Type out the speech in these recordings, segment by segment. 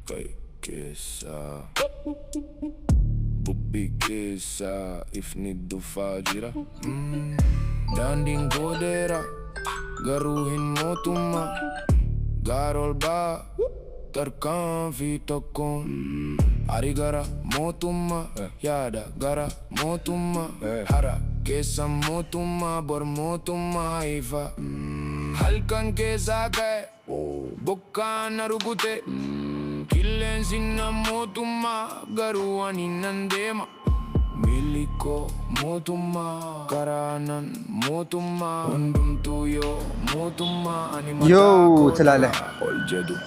Kay kesa Bubbi kesa Ifni dufajira Danding godera Garuhin motuma Garol ba Tarkan fitokon Arigara motuma Yada gara motuma Hara kesa motuma Bor motuma ifa Halkan kesa kay Bukkan narugute Killen sinna motuma Garuani nandema Miliko motuma Karanan motuma Undum tuyo motuma Yo ትላለህ Oljedu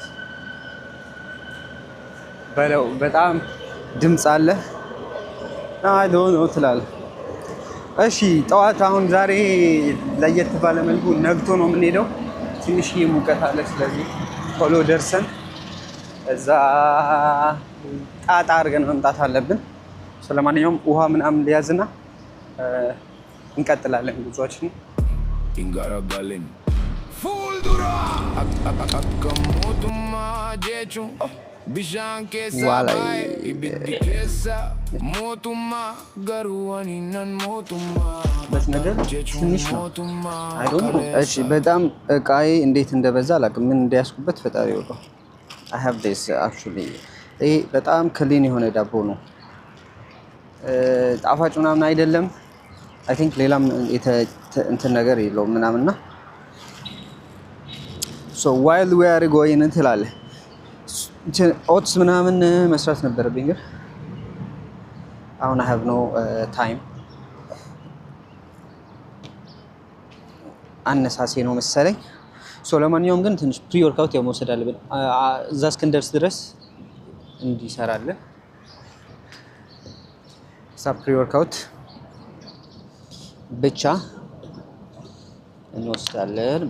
በለው በጣም ድምጽ አለ አይ ዶንት ኖ ትላለህ እሺ ጠዋት አሁን ዛሬ ለየት ባለ መልኩ ነግቶ ነው የምንሄደው ትንሽ ሙቀት አለ ስለዚህ ቶሎ ደርሰን እዛ ጣጣ አድርገን መምጣት አለብን ስለማንኛውም ውሃ ምናምን ሊያዝና እንቀጥላለን ጉዟችን Ingaragalen Fuldura Akkamotuma jechu Bishan kesa bay Ibidi kesa Motuma Garuani nan motuma በስ ነገር ትንሽ ነው አይ ዶንት ኖ እሺ በጣም እቃዬ እንዴት እንደበዛ አላውቅም ምን እንዲያስኩበት ፈጣሪ ይወቀው I have this actually ይሄ በጣም ክሊን የሆነ ዳቦ ነው ጣፋጭ ምናምን አይደለም I think ሌላም እንትን ነገር የለውም ምናምንና so while we are going እንትላለን ኦትስ ምናምን መስራት ነበረብኝ ግን አሁን I have no time አነሳሴ ነው መሰለኝ ሶ ለማንኛውም ግን ትንሽ ፕሪ ወርክአውት ያው መውሰድ አለብን እዛ እስክንደርስ ድረስ እንዲሰራለን ፕሪ ወርክአውት ብቻ እንወስዳለን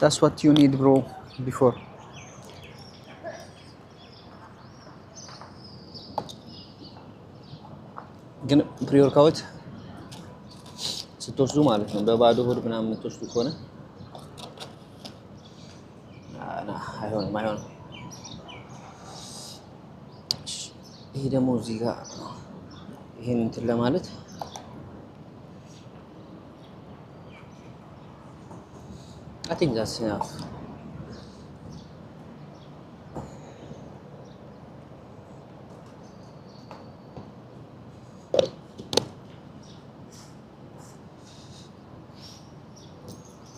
that's what you need bro before ግን ፕሪ ወርክአውት ስትወስዱ ማለት ነው በባዶ ሆድ ምናምን የምትወስዱ ከሆነ አይሆንም ይሄ ደግሞ እዚህ ጋር ይሄን እንትን ለማለት I think that's enough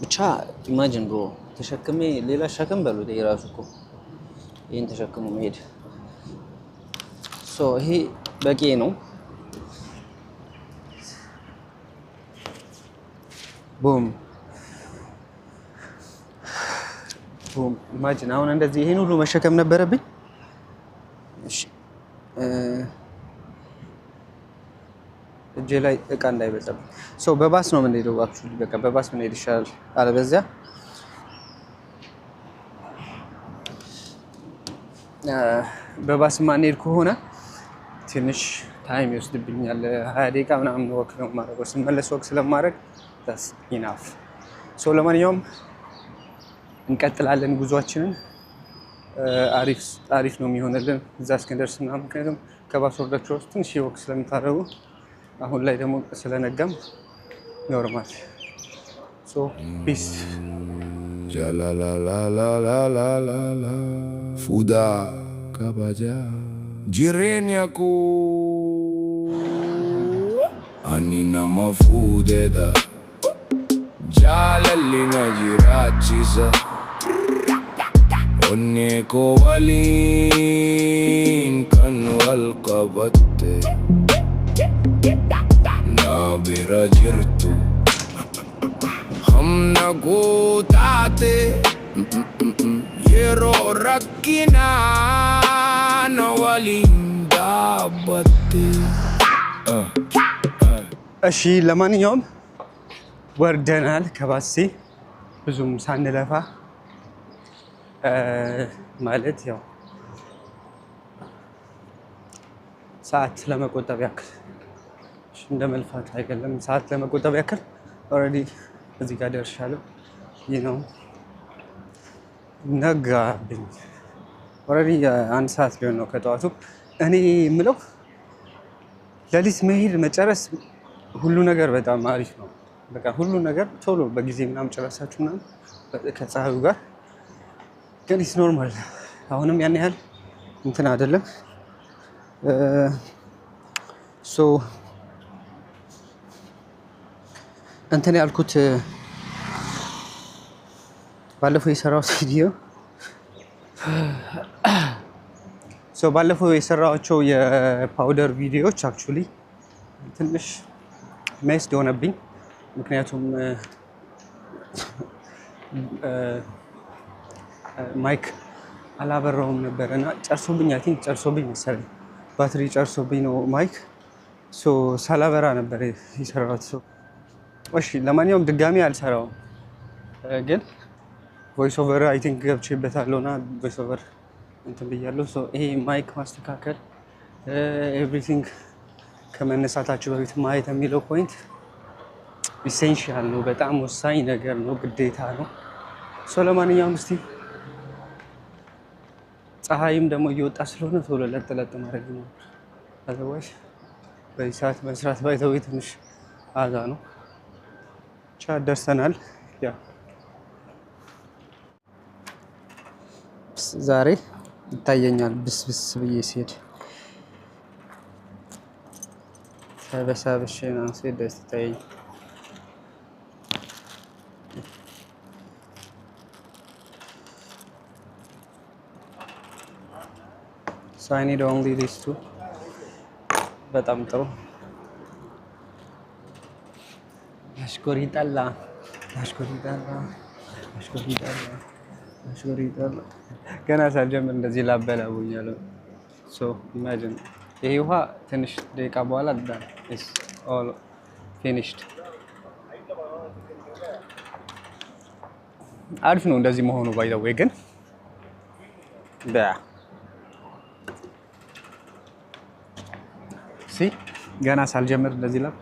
ብቻ ኢማጂን ብሮ ተሸክሜ ሌላ ሸክም በሉት የራሱ እኮ ይሄን ተሸክሞ መሄድ ሶ ይሄ በቂ ነው ቡም ኢማጂን አሁን እንደዚህ ይሄን ሁሉ መሸከም ነበረብኝ እሺ እጄ ላይ እቃ እንዳይበዛብኝ ሶ በባስ ነው የምንሄደው አክቹሊ በቃ በባስ ብንሄድ ይሻላል አለበዚያ በባስ ማንሄድ ከሆነ ትንሽ ታይም ይወስድብኛል 20 ደቂቃ ምናምን ወክ ነው ማድረግ ስመለስ ወክ ስለማድረግ that's enough ሶ ለማንኛውም እንቀጥላለን ጉዟችንን አሪፍ ነው የሚሆነልን እዛ እስክንደርስ ምናምን ምክንያቱም ከባስ ወርዳችሁ ውስጥ ትንሽ ወክ ስለምታደርጉ አሁን ላይ ደግሞ ስለነጋም ኖርማል ሶ ፒስ ጃላላላላላላ ፉዳ ካባጃ ጂሬንያኩ አኒና ማፉዴዳ ጃለሊና ጂራቺሳ ኦኔኮ ወሊን ከንወል ቀበቴ ናቢራ ጅርቱ हमना गोताते येरो रक्कीना नवालिंदा बत्ते እሺ ለማንኛውም ወርደናል ከባሲ ብዙም ሳንለፋ ማለት ያው ሰዓት ለመቆጠብ ያክል እንደ መልፋት አይደለም ሰዓት ለመቆጠብ ያክል ኦሬዲ እዚህ ጋር ደርሻለሁ ይሄ ነው ነጋብኝ ኦልሬዲ 1 ሰዓት ሊሆን ነው ከጠዋቱ። እኔ የምለው ሌሊት መሄድ መጨረስ ሁሉ ነገር በጣም አሪፍ ነው። በቃ ሁሉ ነገር ቶሎ በጊዜ ምናምን ጨረሳችሁ ምናምን ከፀሐዩ ጋር ግን ኢስ ኖርማል። አሁንም ያን ያህል እንትን አይደለም። ሶ እንትን ያልኩት ባለፈው የሰራሁት ቪዲዮ ባለፈው የሰራኋቸው የፓውደር ቪዲዮዎች አክቹሊ ትንሽ ሜስድ ሆነብኝ። ምክንያቱም ማይክ አላበራውም ነበር እና ጨርሶብኝ፣ አይ ቲንክ ጨርሶብኝ መሰለኝ፣ ባትሪ ጨርሶብኝ ነው ማይክ። ሳላበራ ነበር የሰራሁት። እሺ ለማንኛውም ድጋሚ አልሰራውም፣ ግን ቮይስ ኦቨር አይ ቲንክ ገብቼበታለሁ እና ቮይስ ኦቨር እንትን ብያለሁ። ይሄ ማይክ ማስተካከል ኤቭሪቲንግ ከመነሳታችሁ በፊት ማየት የሚለው ፖይንት ኢሴንሻል ነው፣ በጣም ወሳኝ ነገር ነው፣ ግዴታ ነው። ለማንኛውም እስቲ ፀሐይም ደግሞ እየወጣ ስለሆነ ቶሎ ለጥ ማድረግ ነው። አዘዋይስ በዚህ ሰዓት መስራት ባይተው ትንሽ አዛ ነው። ቻ ደርሰናል። ያ ዛሬ ይታየኛል ብስብስ ብዬ ሲሄድ ተበሳብሼ ነው ሲሄድ ደስ ይታየኛል። So I need only these two. በጣም ጥሩ። አሽኮሪጣላ ገና ሳልጀምር እንደዚህ ላበላቡኛለሁ። ኢማጂን ይሄ ውሃ ትንሽ ደቂቃ በኋላ is all finished። አሪፍ ነው እንደዚህ መሆኑ ባይ ዘ ዌይ ግን ገና ሳልጀምር እንደዚህ ላብ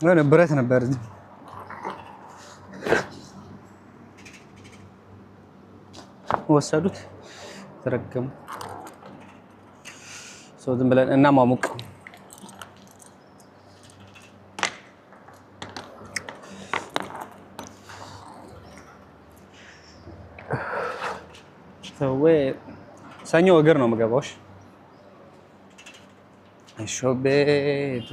የሆነ ብረት ነበር እዚህ ወሰዱት ተረገሙ። ዝም ብለን እናሟሙቅ። ሰኞ እግር ነው የምገባው። ሾቤቱ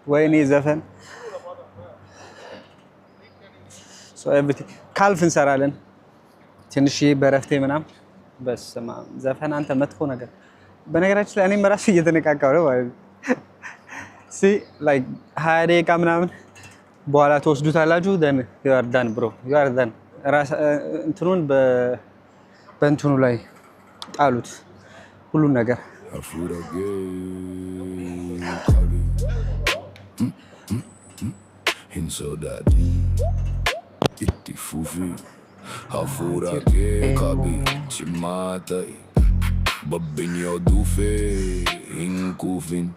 ወይኔ ዘፈን ካልፍ እንሰራለን ትንሽ በረፍቴ ምናምን። በስመ አብ ዘፈን አንተ መጥፎ ነገር። በነገራችን ላይ እኔም ራሱ እየተነቃቃሁ ነው ማለት ነው። 20 ደቂቃ ምናምን በኋላ ትወስዱታላችሁ። you are done bro, you are done። እንትኑን በእንትኑ ላይ ጣሉት ሁሉን ነገር። Hafura ke kabi chimatai babinyo dufe inkufin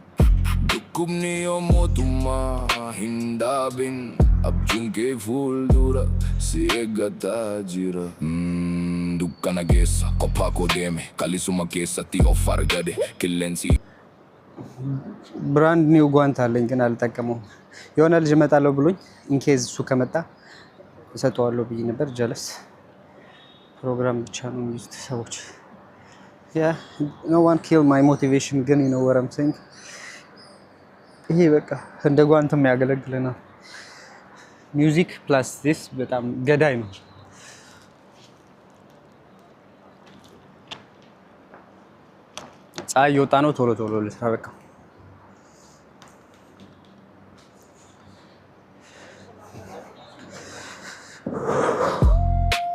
dukumniyo motuma hindabin abjunke fuldura siegata jira dukkana gesa kopako deme kalisuma kesa tio fargade killensi ብራንድ ኒው ጓንት አለኝ ግን አልጠቀመውም። የሆነ ልጅ እመጣለሁ ብሎኝ ኢንኬዝ እሱ ከመጣ እሰጠዋለሁ ብዬ ነበር። ጀለስ ፕሮግራም ብቻ ነው የሚይዙት ሰዎች። no one kill my motivation ግን you know what I'm saying። ይሄ በቃ እንደ ጓንትም ያገለግለናል። ሚውዚክ ፕላስ ዲስ በጣም ገዳይ ነው። ፀሐይ እየወጣ ነው። ቶሎ ቶሎ ልስራ በቃ።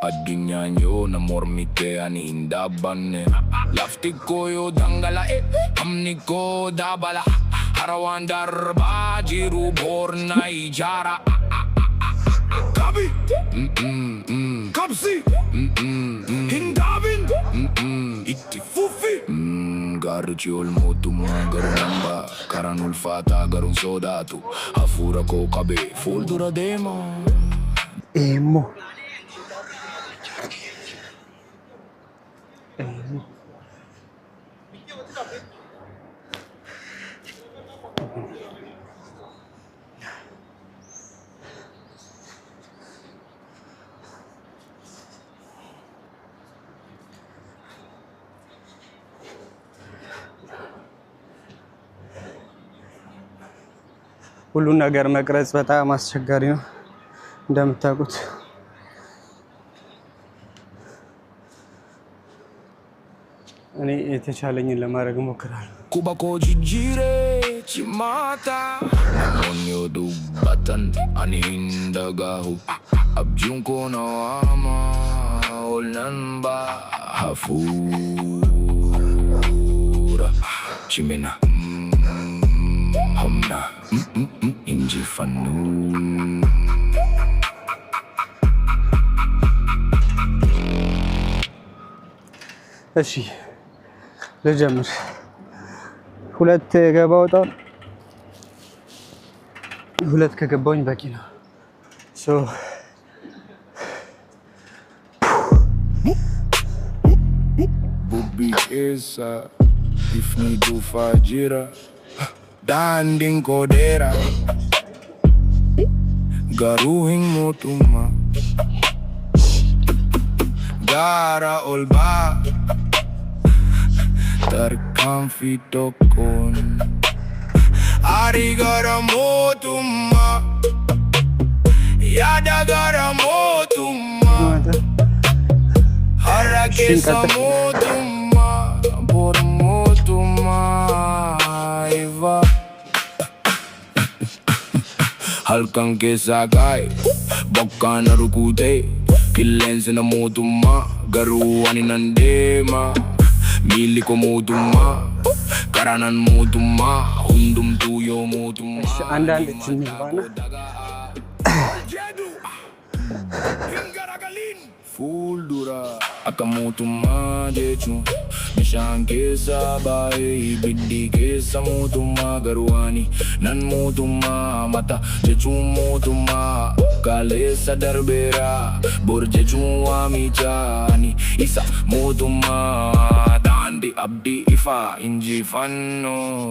Adinyanyo yo na mormite ani hindabanne lafti ko yo dangala amni ko dabala harawan darba jiru borna ijara kabi kapsi hindabin itti fufi garciol motuma garamba karanul fata garun sodatu hafura ko kabe fuldura dema emo ሁሉን ነገር መቅረጽ በጣም አስቸጋሪ ነው እንደምታውቁት። እኔ የተቻለኝን ለማድረግ እሞክራለሁ። ኩባኮ ጅጅሬ ቺማታ ናሞኒዮ ዱባታን አኒ እንደጋሁ አብጁን ኮናዋማ ኦልናንባ ሀፉራ ቺሜና ሆምና ኢንጂፋኑ እሺ ልጀምር። ሁለት ገባ ወጣው ሁለት ከገባውኝ በቂ ነው። ቡቢ ኤሳ ኢፍኒ ዱፋጂራ ዳንዲን ኮዴራ ጋሩሂን ሞቱማ ጋራ ኦልባ tarkan fitokon ari gara motuma yada gara motuma harakesa motuma bor motuma iva halkan ke sagai bakkan rukute killen na motuma garu ani nandema Mili ko motuma karanan motuma hundum tuyo motuma አንዳንድ ትንባና fuldura akamotuma jechu nishan ke sabai biddi ke samotuma garwani nan motuma mata jechu motuma kale sadarbera bor jechu amichani isa motuma dandi abdi ifa inji fanno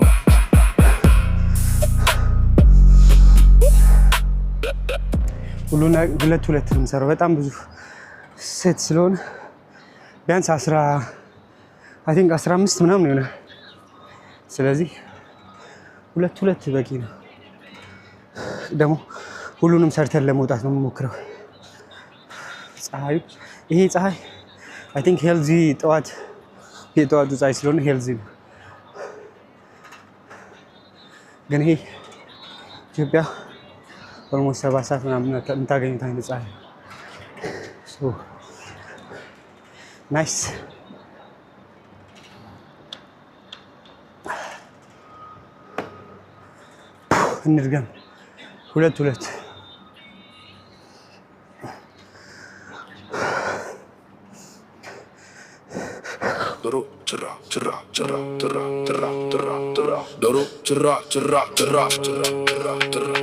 ሁለት ሁለት ነው የምሰራው። በጣም ብዙ ሴት ስለሆነ ቢያንስ 15 ምናምን ይሆናል። ስለዚህ ሁለት ሁለት በቂ ነው። ደግሞ ሁሉንም ሰርተን ለመውጣት ነው የምሞክረው። ፀሐዩ ይሄ ፀሐይ አይ ቲንክ ሄልዚ የጠዋቱ ፀሐይ ስለሆነ ሄልዚ ነው። ግን ይሄ ኢትዮጵያ ኦልሞስት 7 ሰዓት ምናምን የምታገኙት አይነት ፀሐይ ናይስ። እንድገም ሁለት ሁለት Doro chira chira chira chira chira chira chira Doro chira chira chira chira chira chira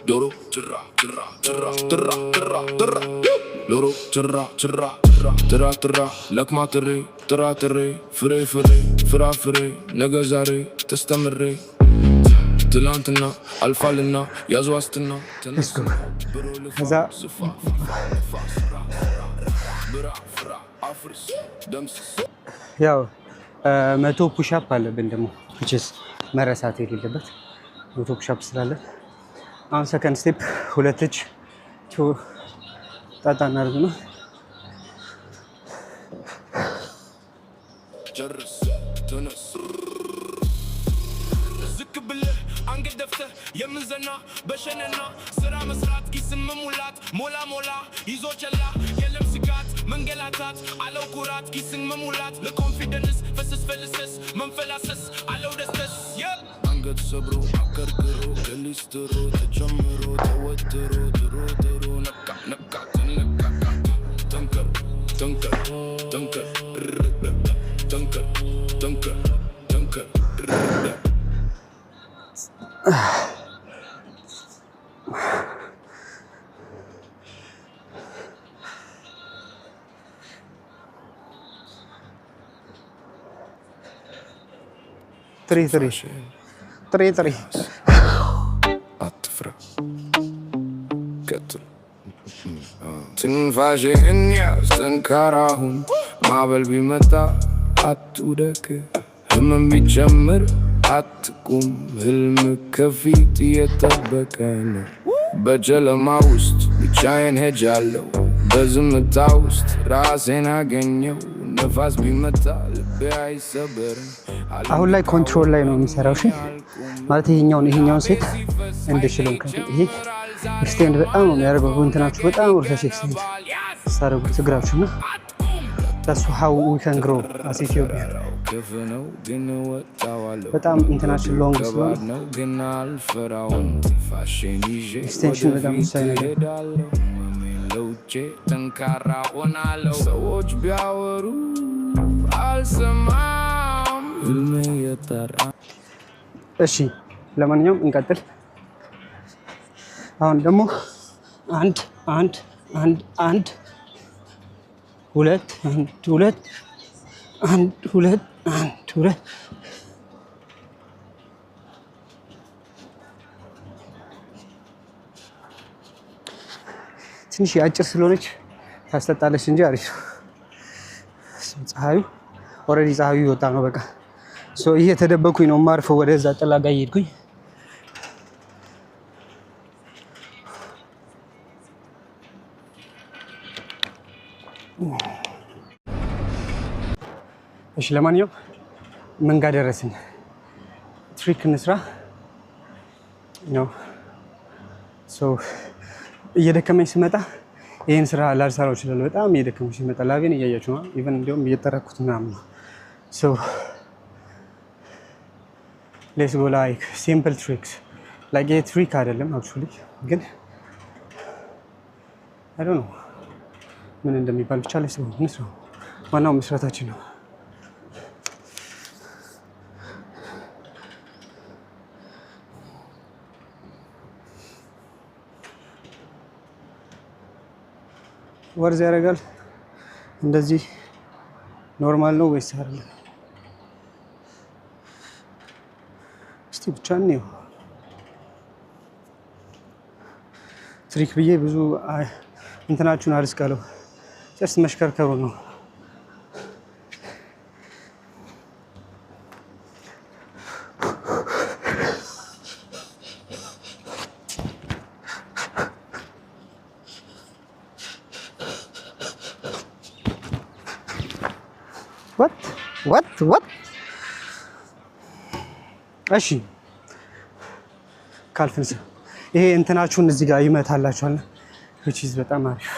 Doro chira chira chira chira chira chira Doro chira chira chira chira chira Lakma tere tira tere Fre fre fra fre Nagazare testamre ትላንትና አልፋልና ያዝዋስትና ከዛ ያው 100 ፑሻፕ አለብን ደግሞ ፒችስ መረሳት የሌለበት 100 ፑሻፕ ስላለን አሁን ሰከንድ ስቴፕ ሁለት እጅ ጣጣ እናድርግ ነው። አንገት ደፍተህ የምንዘና በሸነና ስራ መስራት ኪስም ሙላት ሞላ ሞላ ይዞ ቸላ የለም ስጋት መንገላታት አለው ኩራት ኪስን መሙላት ለኮንፊደንስ ፈስስ ፈልሰስ መንፈላሰስ አለው ደስደስ አንገት ሰብሮ አከርክሮ ከሊስትሮ ተጨምሮ ተወትሮ ድሮ ነቃ ነቃ ተነቃቃ ተንከር ተንከር ተንከር ተንከር ተንከር ተንከር 3 አትፍራ ቀጥል ትንፋሽህን ያዝ ጠንካራሁን ማዕበል ቢመጣ አትውደቅ ህመም ቢጨምር አትቁም ህልም ከፊት እየጠበቀ ነው በጨለማ ውስጥ ብቻዬን ሄጃለሁ በዝምታ ውስጥ ራሴን አገኘው ነፋስ ቢመታ ልቤ አይሰበርም አሁን ላይ ኮንትሮል ላይ ነው የሚሰራው እሺ ማለት ይሄኛውን ሴት እንድችለው ይሄ ኤክስቴንድ በጣም ነው የሚያደርገው እንትናችሁ በጣም ወርሰሽ ኤክስቴንድ ሳረጉት እግራችሁ ነው that's how we can grow as Ethiopia በጣም እንትናችን ሎንግ ስለሆነ ኤክስቴንሽን በጣም ወሳኝ ነገር ጠንካራ ሆናለሁ ሰዎች ቢያወሩ አልሰማም ህልሜ የጠራ እሺ ለማንኛውም እንቀጥል አሁን ደግሞ አንድ ሁለት ትንሽ አጭር ስለሆነች ታስጠጣለች እንጂ አሪፍ ፀሐዩ ኦልሬዲ ፀሐዩ ይወጣ ነው በቃ ሶ ይሄ ተደበኩኝ ነው ማርፈው ወደዛ ጥላ ጋር እየሄድኩኝ እሺ ለማንኛውም ምን ጋር ደረስን ትሪክ እንስራ ነው ሶ እየደከመኝ ስመጣ ይሄን ስራ ላልሰራው እችላለሁ በጣም እየደከመኝ ስመጣ ላቤን እያያችሁ ነው ኢቭን እንዲያውም እየተረኩት ምናምን ነው ሶ ሌትስ ጎ ላይክ ሲምፕል ትሪክስ ላይክ ይሄ ትሪክ አይደለም አክቹሊ ግን አይ ዶንት ኖ ምን እንደሚባል ብቻ ላይ ሰው እንስራው ዋናው መስራታችን ነው ወርዝ ያደርጋል እንደዚህ ኖርማል ነው ወይስ አይደለም እስቲ ብቻ ነው ትሪክ ብዬ ብዙ እንትናችሁን አልስቃለሁ ጀስት መሽከርከሩ ነው what እሺ ካልፍንስ ይሄ እንትናችሁን እዚህ ጋር ይመታላችኋል which is በጣም አሪፍ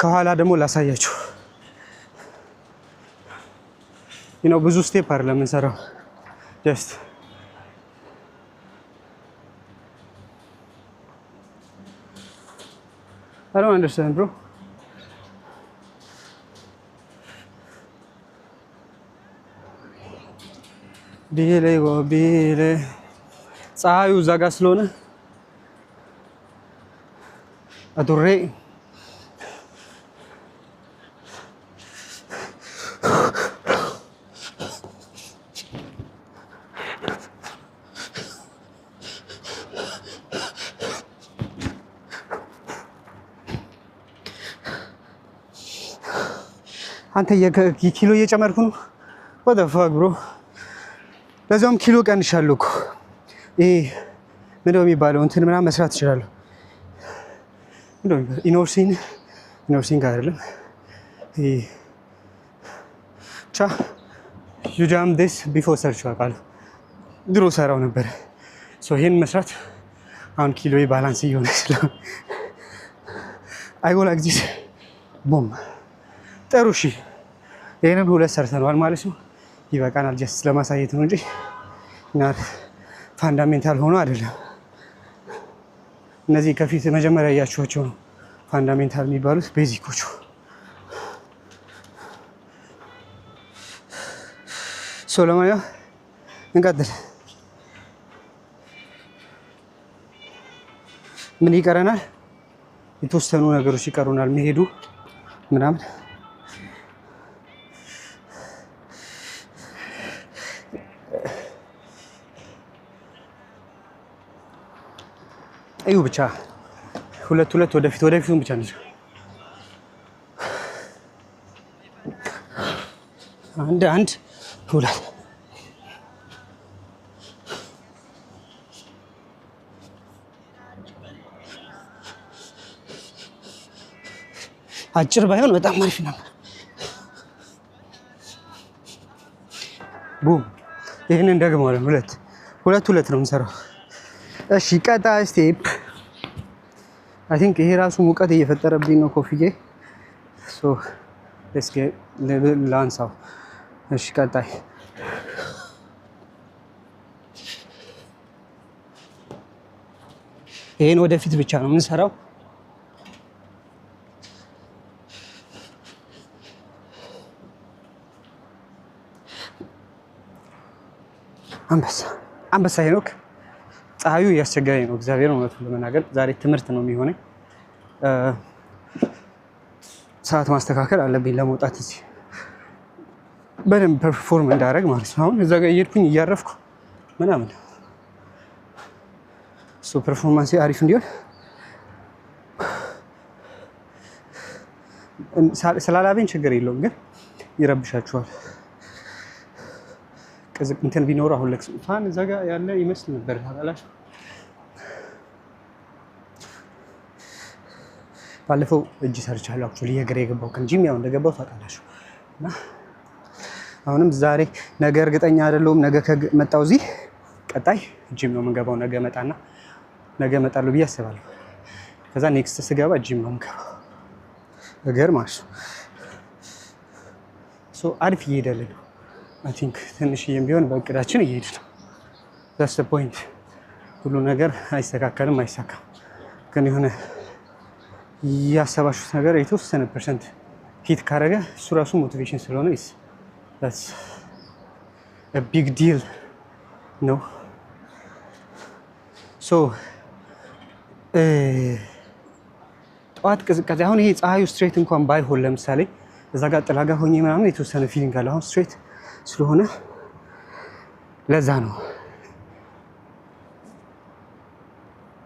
ከኋላ ደግሞ ላሳያችሁ ብዙ ስቴፕ አይደለም እንሰራው just I don't understand bro ቢሌ ፀሐዩ እዛ ጋር ስለሆነ አዱሬ አንተ ኪሎ እየጨመርኩ ነው what the fuck bro ለዛውም ኪሎ ቀንሻለሁ እኮ ይሄ ምንድን ነው የሚባለው እንትን ምናምን መስራት እችላለሁ ኢኖርሲን ጋር አይደለም ቻ you jam this before ሰርች አውቃለሁ ድሮ ሰራው ነበር ሶ ይሄን መስራት አሁን ኪሎዬ ባላንስ እየሆነ ስለሆነ I go like this. Boom. ጥሩ እሺ። ይሄንን ሁለት ሰርተናል ማለት ነው። ይበቃናል። ጀስት ለማሳየት ነው እንጂ እና ፋንዳሜንታል ሆኖ አይደለም። እነዚህ ከፊት መጀመሪያ ያያችኋቸው ነው ፋንዳሜንታል የሚባሉት ቤዚኮቹ። ለማንኛውም እንቀጥል። ምን ይቀረናል? የተወሰኑ ነገሮች ይቀሩናል መሄዱ ምናምን። እዩ ብቻ ሁለት ወደፊቱን ብቻ ነው። አንድ ሁለት አጭር ባይሆን በጣም አሪፍ ነበር። ቡም ይሄንን ደግሞ ሁለት ነው የምንሰራው። እሺ ቀጣይ ስቴፕ አይ ቲንክ ይሄ ራሱ ሙቀት እየፈጠረብኝ ነው ኮፍዬ። ሶ ሌትስ ጌት ላንሳው። እሺ ቀጣይ ይሄን ወደፊት ብቻ ነው የምንሰራው። አንበሳ ሄኖክ ፀሐዩ እያስቸገረኝ ነው። እግዚአብሔር እውነቱን ለመናገር ዛሬ ትምህርት ነው የሚሆነኝ። ሰዓት ማስተካከል አለብኝ ለመውጣት እዚህ በደንብ ፐርፎርም እንዳደረግ ማለት ነው። አሁን እዛ ጋር እየሄድኩኝ እያረፍኩ ምናምን ፐርፎርማንስ አሪፍ እንዲሆን ስላላበኝ ችግር የለውም፣ ግን ይረብሻችኋል። እንትን ቢኖር አሁን ለክስ ፋን እዛ ጋር ያለ ይመስል ነበር ታውቃላችሁ። ባለፈው እጅ ሰርቻለሁ አክቹሊ የግሬ የገባው ቀን ጂም ያው እንደገባው ታውቃላችሁ። እና አሁንም ዛሬ ነገ እርግጠኛ አይደለሁም። ነገ ከመጣው እዚህ ቀጣይ ጂም ነው የምንገባው። ነገ እመጣለሁ ብዬ አስባለሁ። ከዛ ኔክስት ስገባ ጂም ነው የምገባው እግር ማለት ነው። ሶ አሪፍ እየሄደልኝ ነው። አይ ቲንክ ትንሽዬም ቢሆን በእቅዳችን እየሄድ ነው። ዛትስ ዘ ፖይንት። ሁሉ ነገር አይስተካከልም አይሳካም፣ ግን የሆነ ያሰባችሁት ነገር የተወሰነ ፐርሰንት ሂት ካረገ እሱ ራሱ ሞቲቬሽን ስለሆነ that's a big deal ነው። ሶ ጠዋት ቅዝቃዜ አሁን ይሄ ፀሐዩ ስትሬት እንኳን ባይሆን ለምሳሌ እዛ ጋር ጥላ ጋር ሆኜ ምናምን የተወሰነ ፊሊንግ አለ። አሁን ስትሬት ስለሆነ ለዛ ነው።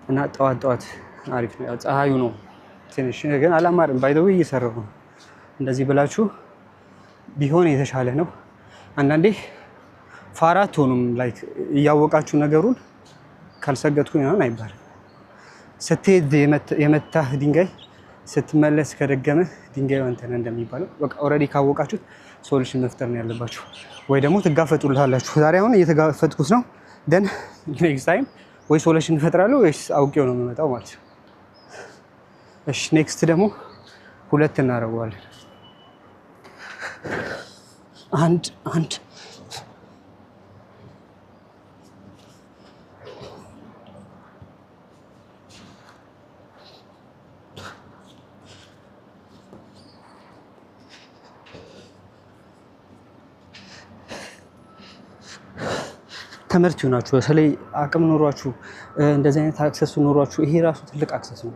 እና ጠዋት አሪፍ ነው። ያው ፀሐዩ ነው ትንሽ ግን አላማርም። ባይ ዘ ዌይ እየሰራሁ ነው። እንደዚህ ብላችሁ ቢሆን የተሻለ ነው። አንዳንዴ ፋራ አትሆኑም። ላይክ እያወቃችሁ ነገሩን ካልሰገጥኩኝ ምናምን አይባልም። ስትሄድ የመታህ ድንጋይ ስትመለስ ከደገመ ድንጋዩ አንተን እንደሚባለው በቃ ኦልሬዲ ካወቃችሁት ሶሉሽን መፍጠር ነው ያለባችሁ፣ ወይ ደግሞ ትጋፈጡልሃላችሁ። ዛሬ አሁን እየተጋፈጥኩት ነው። ደን ኔክስት ታይም ወይ ሶሉሽን እፈጥራለሁ ወይስ አውቄው ነው የምመጣው ማለት ነው። እሺ ኔክስት ደግሞ ሁለት እናደርገዋለን። አንድ ትምህርት ይሆናችሁ። በተለይ አቅም ኖሯችሁ እንደዚህ አይነት አክሰስ ኖሯችሁ፣ ይሄ ራሱ ትልቅ አክሰስ ነው።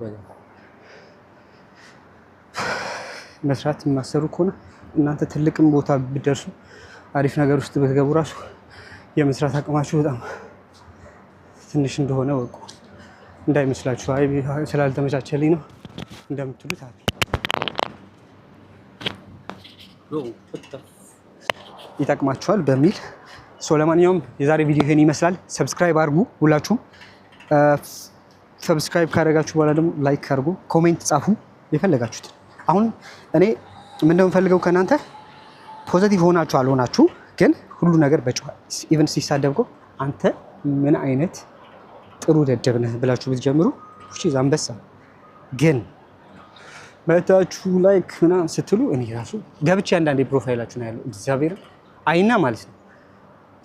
መስራት የማሰሩ ከሆነ እናንተ ትልቅም ቦታ ብትደርሱ አሪፍ ነገር ውስጥ ብትገቡ ራሱ የመስራት አቅማችሁ በጣም ትንሽ እንደሆነ ወቁ። እንዳይመስላችሁ አይ ስላልተመቻቸልኝ ነው እንደምትሉት አለ ይጠቅማችኋል በሚል ለማንኛውም የዛሬ ቪዲዮ ይሄን ይመስላል። ሰብስክራይብ አድርጉ ሁላችሁም። ሰብስክራይብ ካደረጋችሁ በኋላ ደግሞ ላይክ አድርጉ፣ ኮሜንት ጻፉ የፈለጋችሁት። አሁን እኔ ምንድነው የምፈልገው ከእናንተ ፖዚቲቭ ሆናችሁ አልሆናችሁ ግን ሁሉ ነገር በጨዋ ኢቨን ሲሳደብኩ አንተ ምን አይነት ጥሩ ደደብ ነህ ብላችሁ ብትጀምሩ እሺ አንበሳ ግን መታችሁ ላይክ ምናምን ስትሉ እኔ ራሱ ገብቼ አንዳንዴ ፕሮፋይላችሁ ነው ያለው እግዚአብሔር አይና ማለት ነው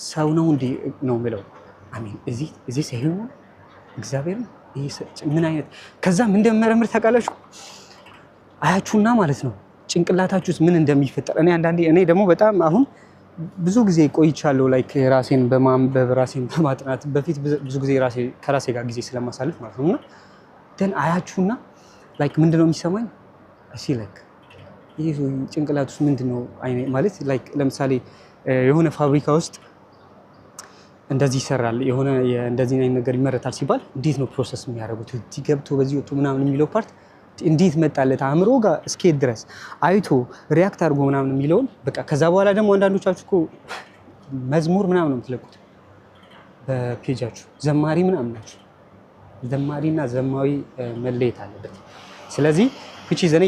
ሰው ነው እንዴ ነው የምለው። አሜን እዚህ ሰው ነው እግዚአብሔር ምን አይነት ከዛ ምን እንደምመረምር ታውቃላችሁ? አያችሁና ማለት ነው ጭንቅላታችሁ ውስጥ ምን እንደሚፈጠር እኔ አንዳንዴ እኔ ደግሞ በጣም አሁን ብዙ ጊዜ ቆይቻለሁ ላይክ ራሴን በማንበብ ራሴን በማጥናት በፊት ብዙ ጊዜ ከራሴ ጋር ጊዜ ስለማሳልፍ ማለት ነውና ደን አያችሁና ላይክ ምንድነው የሚሰማኝ እሺ ላይክ ይሄ ጭንቅላት ውስጥ ምንድነው ማለት ላይክ ለምሳሌ የሆነ ፋብሪካ ውስጥ እንደዚህ ይሰራል የሆነ እንደዚህ አይነት ነገር ይመረታል ሲባል እንዴት ነው ፕሮሰስ የሚያደርጉት እዚህ ገብቶ በዚህ ወጥቶ ምናምን የሚለው ፓርት እንዴት መጣለት አእምሮ ጋር እስኬት ድረስ አይቶ ሪያክት አድርጎ ምናምን የሚለውን በቃ ከዛ በኋላ ደግሞ አንዳንዶቻችሁ እኮ መዝሙር ምናምን ነው የምትለቁት በፔጃችሁ ዘማሪ ምናምን ናችሁ። ዘማሪና ዘማዊ መለየት አለበት። ስለዚህ ፍቺ ዘኔ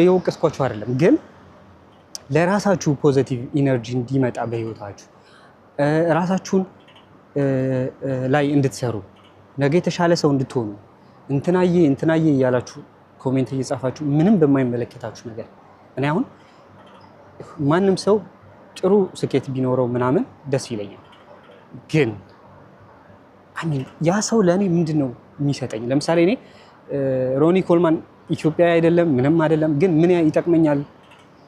የወቀስኳችሁ አይደለም፣ ግን ለራሳችሁ ፖዚቲቭ ኢነርጂ እንዲመጣ በህይወታችሁ ራሳችሁን ላይ እንድትሰሩ ነገ የተሻለ ሰው እንድትሆኑ እንትናዬ እያላችሁ ኮሜንት እየጻፋችሁ ምንም በማይመለከታችሁ ነገር እኔ አሁን ማንም ሰው ጥሩ ስኬት ቢኖረው ምናምን ደስ ይለኛል፣ ግን አሚን ያ ሰው ለእኔ ምንድን ነው የሚሰጠኝ? ለምሳሌ እኔ ሮኒ ኮልማን ኢትዮጵያ አይደለም ምንም አይደለም፣ ግን ምን ይጠቅመኛል?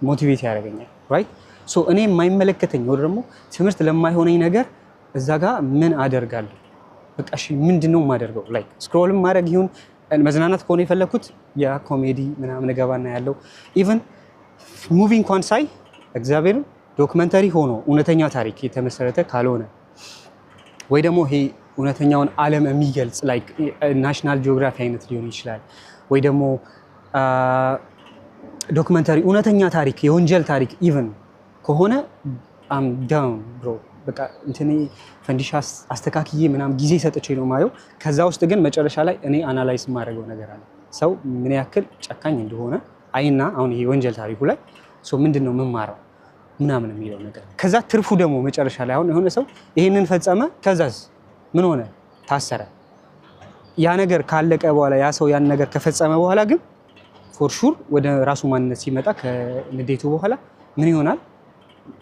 ሞቲቬት ያደርገኛል። ራይት ሶ እኔ የማይመለከተኝ ወይ ደግሞ ትምህርት ለማይሆነኝ ነገር እዛ ጋር ምን አደርጋለሁ? በቃ እሺ ምንድን ነው የማደርገው? ላይክ ስክሮልም ማድረግ ይሁን መዝናናት ከሆነ የፈለኩት ያ ኮሜዲ ምናምን ገባና ያለው ኢቭን ሙቪ እንኳን ሳይ እግዚአብሔር ዶክመንተሪ ሆኖ እውነተኛ ታሪክ የተመሰረተ ካልሆነ ወይ ደግሞ ይሄ እውነተኛውን ዓለም የሚገልጽ ላይክ ናሽናል ጂኦግራፊ አይነት ሊሆን ይችላል፣ ወይ ደግሞ ዶክመንተሪ እውነተኛ ታሪክ የወንጀል ታሪክ ኢቭን ከሆነ አም ዳውን ብሮ በቃ እንትኔ ፈንዲሻ አስተካክዬ ምናምን ጊዜ ሰጥቼ ነው ማየው። ከዛ ውስጥ ግን መጨረሻ ላይ እኔ አናላይዝ የማደርገው ነገር አለ ሰው ምን ያክል ጨካኝ እንደሆነ አይና አሁን ይሄ ወንጀል ታሪኩ ላይ ሰው ምንድን ነው የምማረው ምናምን የሚለው ነገር። ከዛ ትርፉ ደግሞ መጨረሻ ላይ አሁን የሆነ ሰው ይሄንን ፈጸመ፣ ከዛስ ምን ሆነ? ታሰረ። ያ ነገር ካለቀ በኋላ ያ ሰው ያን ነገር ከፈጸመ በኋላ ግን ፎር ሹር ወደ ራሱ ማንነት ሲመጣ ከንዴቱ በኋላ ምን ይሆናል?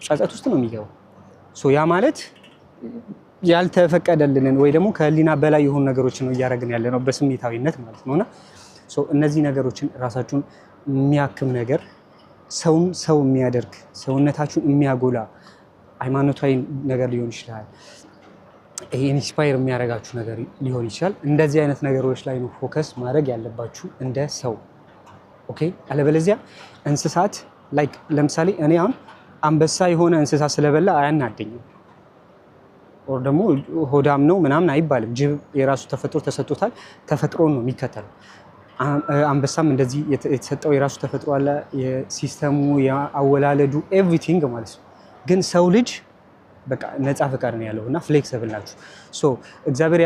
ጸጸት ውስጥ ነው የሚገባው። ሶ ያ ማለት ያልተፈቀደልንን ወይ ደግሞ ከህሊና በላይ የሆኑ ነገሮችን ነው እያደረግን ያለ ነው በስሜታዊነት ማለት ነውና ሶ እነዚህ ነገሮችን ራሳችሁን የሚያክም ነገር ሰው የሚያደርግ ሰውነታችሁን የሚያጎላ ሃይማኖታዊ ነገር ሊሆን ይችላል፣ ይሄ ኢንስፓየር የሚያደርጋችሁ ነገር ሊሆን ይችላል። እንደዚህ አይነት ነገሮች ላይ ነው ፎከስ ማድረግ ያለባችሁ እንደ ሰው። ኦኬ። አለበለዚያ እንስሳት ላይክ ለምሳሌ እኔ አሁን አንበሳ የሆነ እንስሳ ስለበላ አያናደኝም፣ ኦር ደግሞ ሆዳም ነው ምናምን አይባልም። ጅብ የራሱ ተፈጥሮ ተሰጥቶታል፣ ተፈጥሮን ነው የሚከተለው። አንበሳም እንደዚህ የተሰጠው የራሱ ተፈጥሮ አለ፣ የሲስተሙ የአወላለዱ ኤቭሪቲንግ ማለት ነው። ግን ሰው ልጅ በቃ ነፃ ፈቃድ ነው ያለው እና ፍሌክሲብል ናችሁ። ሶ እግዚአብሔር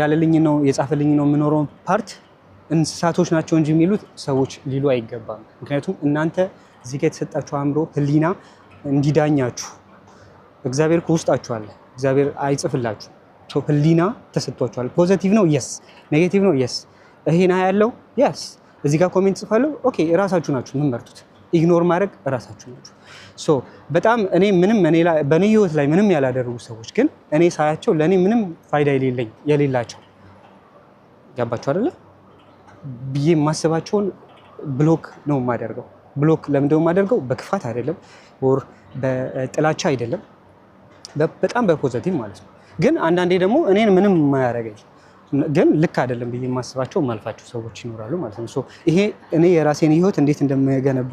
ያለልኝ ነው የጻፈልኝ ነው የምኖረው ፓርት እንስሳቶች ናቸው እንጂ የሚሉት ሰዎች ሊሉ አይገባም። ምክንያቱም እናንተ እዚህ ጋር የተሰጣችሁ አእምሮ ህሊና እንዲዳኛችሁ እግዚአብሔር ከውስጣችሁ አለ። እግዚአብሔር አይጽፍላችሁ። ህሊና ተሰጥቷችኋል። ፖዚቲቭ ነው የስ፣ ኔጌቲቭ ነው የስ፣ ይሄና ያለው የስ። እዚህ ጋር ኮሜንት ጽፋለሁ ኦኬ፣ እራሳችሁ ናችሁ የምትመርጡት። ኢግኖር ማድረግ እራሳችሁ ናችሁ። ሶ በጣም እኔ ምንም በእኔ ህይወት ላይ ምንም ያላደረጉ ሰዎች ግን እኔ ሳያቸው ለእኔ ምንም ፋይዳ የሌላቸው ያባቸው አይደለ ብዬ የማስባቸውን ብሎክ ነው የማደርገው። ብሎክ ለምንድነው የማደርገው? በክፋት አይደለም፣ ወር በጥላቻ አይደለም፣ በጣም በፖዚቲቭ ማለት ነው። ግን አንዳንዴ ደግሞ እኔን ምንም የማያደርገኝ ግን ልክ አይደለም ብዬ የማስባቸው ማልፋቸው ሰዎች ይኖራሉ ማለት ነው። ሶ ይሄ እኔ የራሴን ህይወት እንዴት እንደምገነባ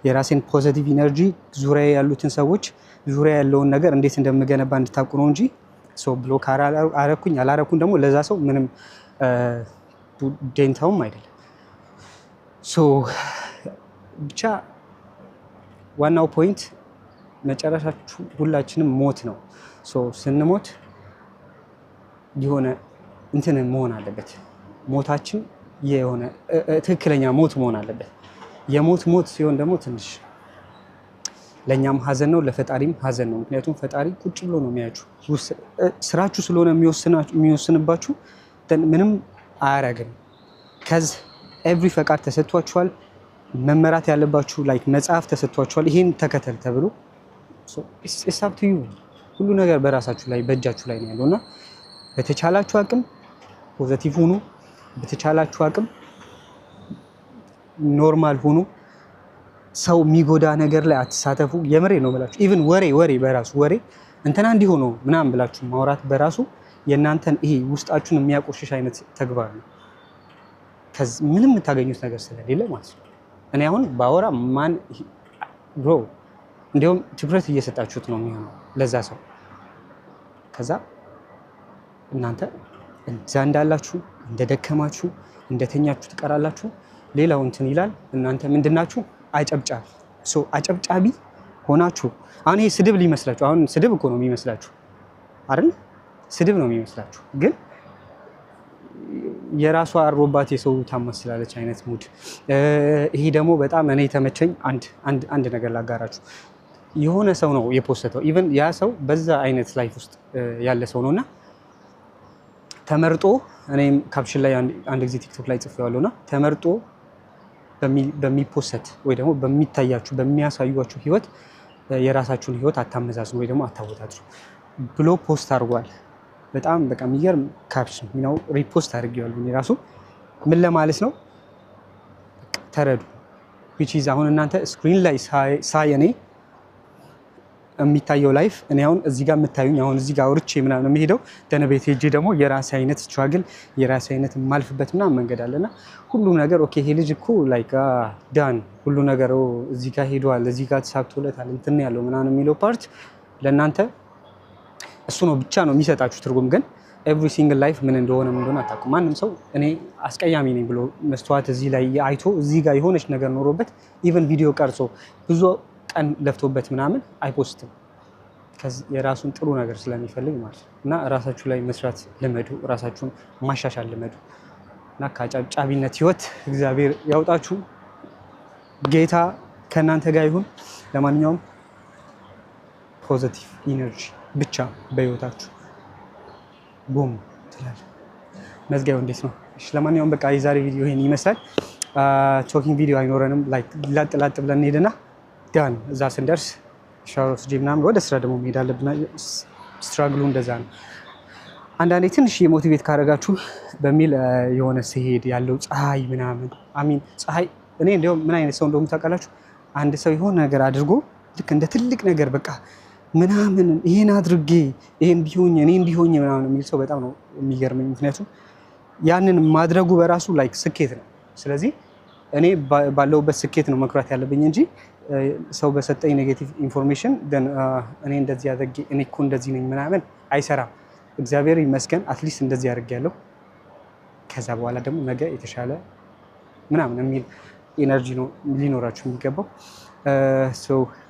የራሴን ፖዚቲቭ ኢነርጂ ዙሪያ ያሉትን ሰዎች ዙሪያ ያለውን ነገር እንዴት እንደምገነባ እንድታውቁ ነው እንጂ ሶ ብሎክ አረኩኝ አላረኩኝ ደግሞ ለዛ ሰው ምንም ዴንታውም አይደለም። ሶ ብቻ ዋናው ፖይንት መጨረሻችሁ ሁላችንም ሞት ነው። ሶ ስንሞት የሆነ እንትን መሆን አለበት። ሞታችን የሆነ ትክክለኛ ሞት መሆን አለበት። የሞት ሲሆን ደግሞ ትንሽ ለእኛም ሀዘን ነው፣ ለፈጣሪም ሀዘን ነው። ምክንያቱም ፈጣሪ ቁጭ ብሎ ነው የሚያችሁ። ስራችሁ ስለሆነ የሚወስንባችሁ ምንም አያረግም። ከዚህ ኤቭሪ ፈቃድ ተሰጥቷችኋል። መመራት ያለባችሁ ላይክ መጽሐፍ ተሰጥቷችኋል፣ ይሄን ተከተል ተብሎ ዩ ሁሉ ነገር በራሳችሁ ላይ በእጃችሁ ላይ ነው ያለው እና በተቻላችሁ አቅም ፖዘቲቭ ሁኑ። በተቻላችሁ አቅም ኖርማል ሁኑ። ሰው የሚጎዳ ነገር ላይ አትሳተፉ። የምሬ ነው ብላችሁ ኢቭን ወሬ በራሱ ወሬ እንትና እንዲሆኑ ምናምን ብላችሁ ማውራት በራሱ የእናንተን ይሄ ውስጣችሁን የሚያቆሽሽ አይነት ተግባር ነው። ምንም የምታገኙት ነገር ስለሌለ ማለት ነው። እኔ አሁን ባወራ ማን ብሮ እንዲሁም ትኩረት እየሰጣችሁት ነው የሚሆነው ለዛ ሰው። ከዛ እናንተ እዛ እንዳላችሁ እንደደከማችሁ እንደተኛችሁ ትቀራላችሁ። ሌላው እንትን ይላል። እናንተ ምንድናችሁ? አጨብጫቢ ሆናችሁ። አሁን ይሄ ስድብ ሊመስላችሁ፣ አሁን ስድብ እኮ ነው የሚመስላችሁ አይደል? ስድብ ነው የሚመስላችሁ፣ ግን የራሷ አሮባት የሰው ታመስላለች አይነት ሙድ። ይሄ ደግሞ በጣም እኔ የተመቸኝ አንድ ነገር ላጋራችሁ። የሆነ ሰው ነው የፖስተው። ኢቨን ያ ሰው በዛ አይነት ላይፍ ውስጥ ያለ ሰው ነውና ተመርጦ፣ እኔም ካፕሽን ላይ አንድ ጊዜ ቲክቶክ ላይ ጽፌዋለሁና ተመርጦ በሚፖሰት ወይ ደግሞ በሚታያችሁ በሚያሳዩችሁ ህይወት የራሳችሁን ህይወት አታመዛዝኑ ወይ ደግሞ አታወዳድሩ ብሎ ፖስት አድርጓል። በጣም በቃ የሚገርም ካፕሽን ነው። ሪፖስት አድርጌዋለሁ እኔ ራሱ። ምን ለማለት ነው ተረዱ። which is አሁን እናንተ ስክሪን ላይ ሳይ እኔ የሚታየው ላይፍ እኔ አሁን እዚህ ጋር የምታዩኝ አሁን እዚህ ጋር አውርቼ ምናምን የሚሄደው ደነበቴ ሄጄ ደግሞ የራሴ አይነት ስትራግል የራሴ አይነት የማልፍበት ምናምን መንገድ አለና ሁሉ ነገር ኦኬ ይሄ ልጅ እኮ ላይክ ዳን ሁሉ ነገር እዚህ ጋር ሄዷል፣ እዚህ ጋር ተሳክቶለታል እንትን ያለው ምናምን የሚለው ፓርት ለእናንተ እሱ ነው ብቻ ነው የሚሰጣችሁ ትርጉም። ግን ኤቭሪ ሲንግል ላይፍ ምን እንደሆነ አታውቁም። ማንም ሰው እኔ አስቀያሚ ነኝ ብሎ መስተዋት እዚህ ላይ አይቶ እዚህ ጋር የሆነች ነገር ኖሮበት ኢቨን ቪዲዮ ቀርጾ ብዙ ቀን ለፍቶበት ምናምን አይፖስትም። የራሱን ጥሩ ነገር ስለሚፈልግ ማለት ነው። እና ራሳችሁ ላይ መስራት ልመዱ፣ ራሳችሁን ማሻሻል ልመዱ እና ከአጨብጫቢነት ህይወት እግዚአብሔር ያውጣችሁ። ጌታ ከእናንተ ጋር ይሁን። ለማንኛውም ፖዘቲቭ ኢነርጂ ብቻ በህይወታችሁ ቦም ትላለህ። መዝጊያው እንዴት ነው? እሺ ለማንኛውም በቃ የዛሬ ቪዲዮ ይሄን ይመስላል። ቶኪንግ ቪዲዮ አይኖረንም። ላይክ ላጥ ብለን እንሄድና ዳን እዛ ስንደርስ ሻወር ወስጄ ምናምን ወደ ስራ ደግሞ መሄድ አለብን። ስትራግሉ እንደዛ ነው። አንዳንዴ ትንሽ የሞቲቬት ካደረጋችሁ በሚል የሆነ ሲሄድ ያለው ፀሐይ ምናምን አሚን ፀሐይ እኔ እንዲያውም ምን አይነት ሰው እንደሆነ ታውቃላችሁ? አንድ ሰው የሆነ ነገር አድርጎ ልክ እንደ ትልቅ ነገር በቃ ምናምን ይሄን አድርጌ ይሄን ቢሆኝ እኔ እንዲሆኝ ምናምን የሚል ሰው በጣም ነው የሚገርመኝ። ምክንያቱም ያንን ማድረጉ በራሱ ላይክ ስኬት ነው። ስለዚህ እኔ ባለውበት ስኬት ነው መኩራት ያለብኝ እንጂ ሰው በሰጠኝ ኔጌቲቭ ኢንፎርሜሽን እኔ እንደዚህ አድርጌ እኔ እኮ እንደዚህ ነኝ ምናምን አይሰራም። እግዚአብሔር ይመስገን አትሊስት እንደዚህ አድርጌያለሁ። ከዛ በኋላ ደግሞ ነገ የተሻለ ምናምን የሚል ኤነርጂ ነው ሊኖራችሁ የሚገባው።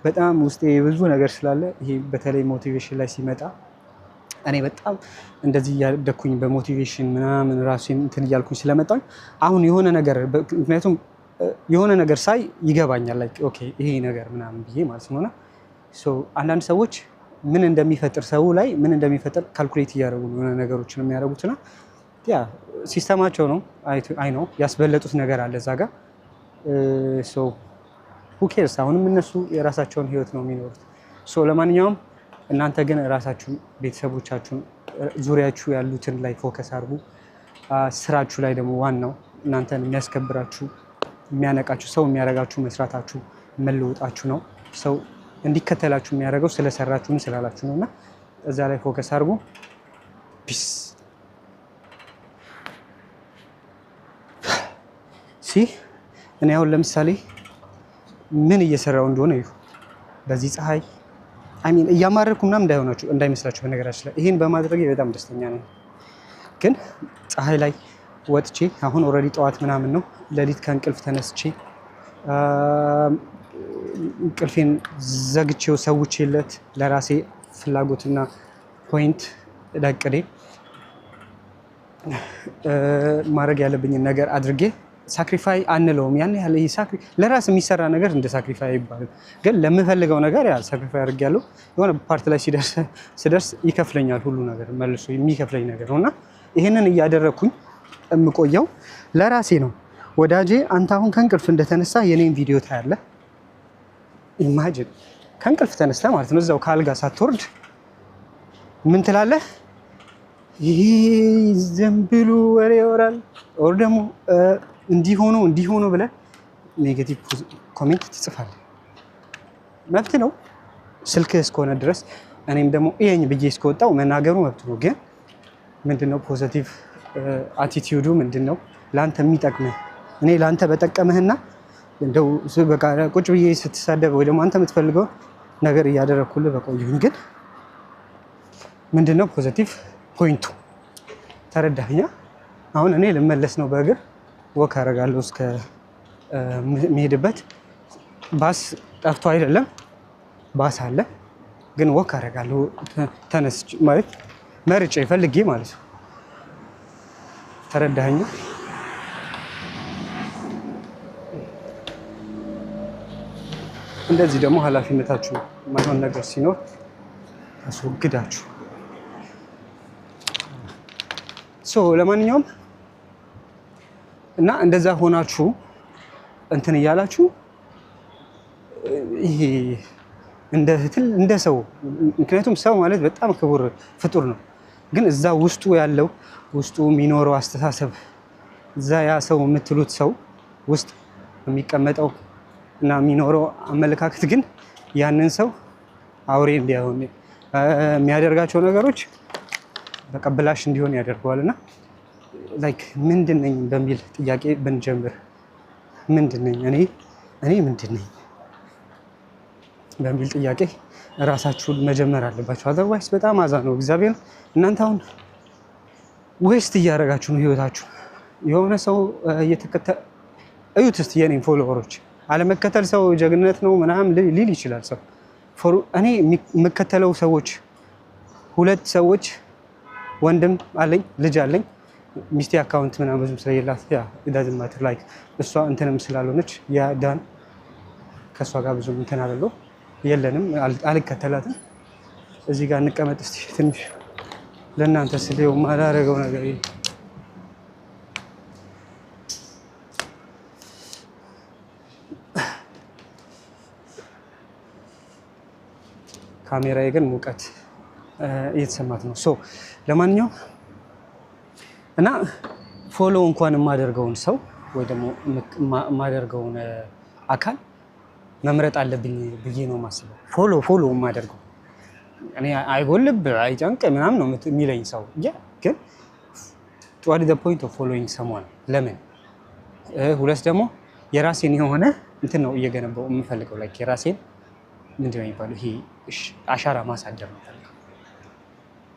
በጣም ውስጤ ብዙ ነገር ስላለ ይሄ በተለይ ሞቲቬሽን ላይ ሲመጣ እኔ በጣም እንደዚህ እያደኩኝ በሞቲቬሽን ምናምን ራሴን እንትን እያልኩኝ ስለመጣኝ አሁን የሆነ ነገር ምክንያቱም የሆነ ነገር ሳይ ይገባኛል ላይክ ኦኬ ይሄ ነገር ምናምን ብዬ ማለት ነውና አንዳንድ ሰዎች ምን እንደሚፈጥር ሰው ላይ ምን እንደሚፈጥር ካልኩሌት እያደረጉ ነው የሆነ ነገሮችን የሚያደርጉትና ያ ሲስተማቸው ነው። አይ ነው ያስበለጡት ነገር አለ እዛ ጋር who cares? አሁንም እነሱ የራሳቸውን ህይወት ነው የሚኖሩት። ለማንኛውም እናንተ ግን ራሳችሁን፣ ቤተሰቦቻችሁን፣ ዙሪያችሁ ያሉትን ላይ ፎከስ አድርጉ። ስራችሁ ላይ ደግሞ ዋናው እናንተን የሚያስከብራችሁ የሚያነቃችሁ ሰው የሚያደርጋችሁ መስራታችሁ መለወጣችሁ ነው። ሰው እንዲከተላችሁ የሚያደርገው ስለሰራችሁ ስላላችሁ ነውና እዛ ላይ ፎከስ አድርጉ። ፒስ እኔ አሁን ለምሳሌ ምን እየሰራው እንደሆነ እዩ። በዚህ ፀሐይ አሚን እያማረርኩ ምናምን እንዳይመስላችሁ በነገራችን ላይ ይሄን በማድረግ በጣም ደስተኛ ነኝ። ግን ፀሐይ ላይ ወጥቼ አሁን ኦልሬዲ ጠዋት ምናምን ነው ሌሊት ከእንቅልፍ ተነስቼ እንቅልፌን ዘግቼው ሰውቼለት ለራሴ ፍላጎትና ፖይንት ለቅዴ ማድረግ ያለብኝን ነገር አድርጌ ሳክሪፋይ አንለውም። ያን ያህል ለራስ የሚሰራ ነገር እንደ ሳክሪፋይ አይባልም። ግን ለምፈልገው ነገር ያ ሳክሪፋይ አድርጌያለሁ። የሆነ ፓርት ላይ ሲደርስ ይከፍለኛል ሁሉ ነገር መልሶ የሚከፍለኝ ነገር ነውና ይሄንን እያደረኩኝ የምቆየው ለራሴ ነው። ወዳጄ አንተ አሁን ከእንቅልፍ እንደተነሳ የኔን ቪዲዮ ታያለህ። ኢማጂን ከእንቅልፍ ተነስተ ማለት ነው እዛው ከአልጋ ሳትወርድ ምን ትላለህ? ይሄ ዝም ብሎ ወሬ ያወራል ኦር ደግሞ እንዲሆኑ ብለህ ኔጌቲቭ ኮሜንት ትጽፋለህ። መብት ነው ስልክ እስከሆነ ድረስ። እኔም ደግሞ ይሄኝ ብዬ እስከወጣው መናገሩ መብት ነው። ግን ምንድነው ፖዚቲቭ አቲቲዩዱ ምንድነው ለአንተ የሚጠቅምህ? እኔ ለአንተ በጠቀምህና እንደው በቃ ቁጭ ብዬ ስትሳደብ ወይ ደግሞ አንተ የምትፈልገው ነገር እያደረግኩልህ በቆየሁኝ። ግን ምንድነው ፖዚቲቭ ፖይንቱ? ተረዳኸኛ? አሁን እኔ ልመለስ ነው በእግር ወክ አደርጋለሁ እስከ የሚሄድበት። ባስ ጠፍቶ አይደለም፣ ባስ አለ። ግን ወክ አደርጋለሁ ተነስቼ ማለት መርጬ ፈልጌ ማለት ነው። ተረዳኸኛ? እንደዚህ ደግሞ ኃላፊነታችሁ ማይሆን ነገር ሲኖር አስወግዳችሁ ለማንኛውም እና እንደዛ ሆናችሁ እንትን እያላችሁ ይሄ እንደ ሰው ምክንያቱም ሰው ማለት በጣም ክቡር ፍጡር ነው። ግን እዛ ውስጡ የሚኖረው አስተሳሰብ እዛ ያ ሰው የምትሉት ሰው ውስጥ የሚቀመጠው እና የሚኖረው አመለካከት ግን ያንን ሰው አውሬ እንዲሆን የሚያደርጋቸው ነገሮች በቃ ብላሽ እንዲሆን ያደርገዋል። እና ላይክ ምንድን ነኝ በሚል ጥያቄ ብንጀምር ምንድን ነኝ እኔ ምንድን ነኝ በሚል ጥያቄ እራሳችሁን መጀመር አለባችሁ። አዘርዋይስ በጣም አዛ ነው። እግዚአብሔር እናንተ አሁን ዌስት እያደረጋችሁ ነው ህይወታችሁ። የሆነ ሰው እዩት እስቲ የኔን ፎሎወሮች። አለመከተል ሰው ጀግነት ነው ምናምን ሊል ይችላል ሰው። እኔ የምከተለው ሰዎች 2 ሰዎች ወንድም አለኝ፣ ልጅ አለኝ። ሚስቴ አካውንት ምናምን ብዙም ስለሌላት ዳዝንት ማተር ላይክ እሷ እንትንም ስላልሆነች ያ ዳን ከእሷ ጋር ብዙም እንትን አለው የለንም፣ አልከተላትም። እዚህ ጋር እንቀመጥ እስቲ ትንሽ ለእናንተ ስለው ማላረገው ነገር ካሜራዬ ግን ሙቀት እየተሰማት ነው። ለማንኛውም እና ፎሎ እንኳን የማደርገውን ሰው ወይ ደግሞ የማደርገውን አካል መምረጥ አለብኝ ብዬ ነው የማስበው። ፎሎ የማደርገው እኔ አይጎልብ አይጨንቅ ምናምን ነው የሚለኝ ሰው ግን what is the point of following someone? ለምን? 2 ደግሞ የራሴን የሆነ እንትን ነው እየገነባው የምፈልገው ላይክ የራሴን ምንድነው የሚባለው ይሄ አሻራ ማሳደር ነው ፈልገው።